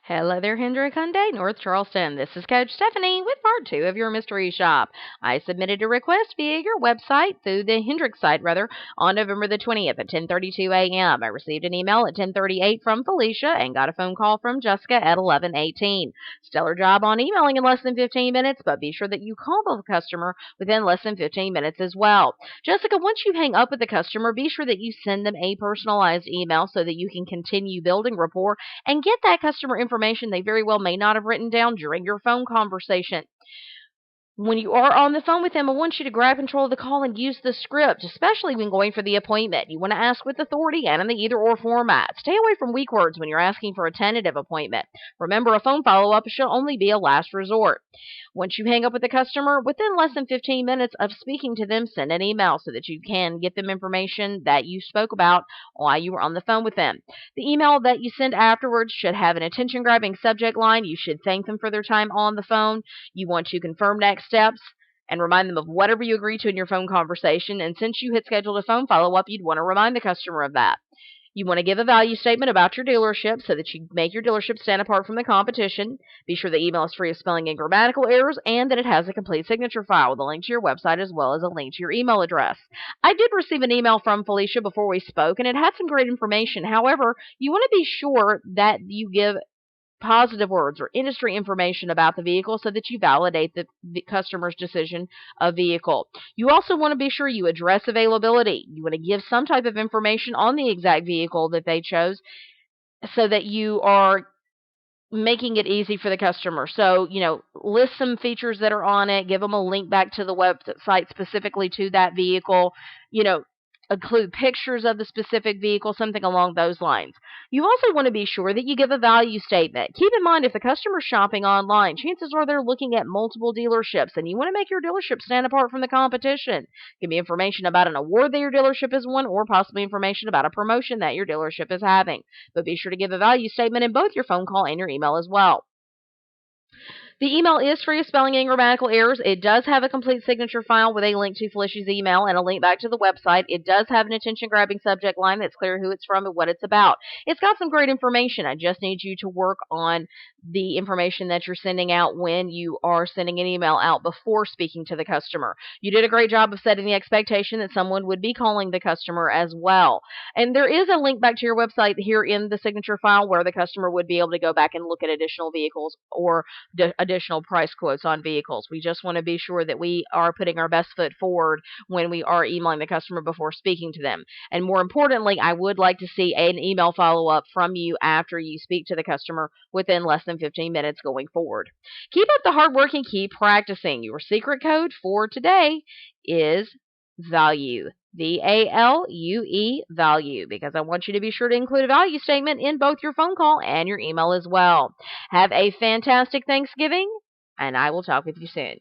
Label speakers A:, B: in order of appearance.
A: Hello there, Hendrick Hyundai, North Charleston. This is Coach Stephanie with part two of your mystery shop. I submitted a request via your website, through the Hendrick site rather, on November the 20th at 10:32 a.m. I received an email at 10:38 from Felicia and got a phone call from Jessica at 11:18. Stellar job on emailing in less than 15 minutes, but be sure that you call the customer within less than 15 minutes as well. Jessica, once you hang up with the customer, be sure that you send them a personalized email so that you can continue building rapport and get that customer information they very well may not have written down during your phone conversation. When you are on the phone with them, I want you to grab control of the call and use the script, especially when going for the appointment. You want to ask with authority and in the either-or format. Stay away from weak words when you're asking for a tentative appointment. Remember, a phone follow-up should only be a last resort. Once you hang up with the customer, within less than 15 minutes of speaking to them, send an email so that you can get them information that you spoke about while you were on the phone with them. The email that you send afterwards should have an attention-grabbing subject line. You should thank them for their time on the phone. You want to confirm next steps and remind them of whatever you agreed to in your phone conversation. And since you had scheduled a phone follow-up, you'd want to remind the customer of that. You want to give a value statement about your dealership so that you make your dealership stand apart from the competition. Be sure the email is free of spelling and grammatical errors and that it has a complete signature file with a link to your website as well as a link to your email address. I did receive an email from Felicia before we spoke, and it had some great information. However, you want to be sure that you give positive words or industry information about the vehicle so that you validate the customer's decision of vehicle. You also want to be sure you address availability. You want to give some type of information on the exact vehicle that they chose so that you are making it easy for the customer. So, list some features that are on it, give them a link back to the website specifically to that vehicle, include pictures of the specific vehicle, something along those lines. You also want to be sure that you give a value statement. Keep in mind, if the customer's shopping online, chances are they're looking at multiple dealerships, and you want to make your dealership stand apart from the competition. Give me information about an award that your dealership has won, or possibly information about a promotion that your dealership is having. But be sure to give a value statement in both your phone call and your email as well. The email is free of spelling and grammatical errors. It does have a complete signature file with a link to Felicia's email and a link back to the website. It does have an attention-grabbing subject line that's clear who it's from and what it's about. It's got some great information. I just need you to work on the information that you're sending out when you are sending an email out before speaking to the customer. You did a great job of setting the expectation that someone would be calling the customer as well. And there is a link back to your website here in the signature file where the customer would be able to go back and look at additional vehicles or additional price quotes on vehicles. We just want to be sure that we are putting our best foot forward when we are emailing the customer before speaking to them. And more importantly, I would like to see an email follow-up from you after you speak to the customer within less than 15 minutes going forward. Keep up the hard work and keep practicing. Your secret code for today is value. VALUE, value, because I want you to be sure to include a value statement in both your phone call and your email as well. Have a fantastic Thanksgiving, and I will talk with you soon.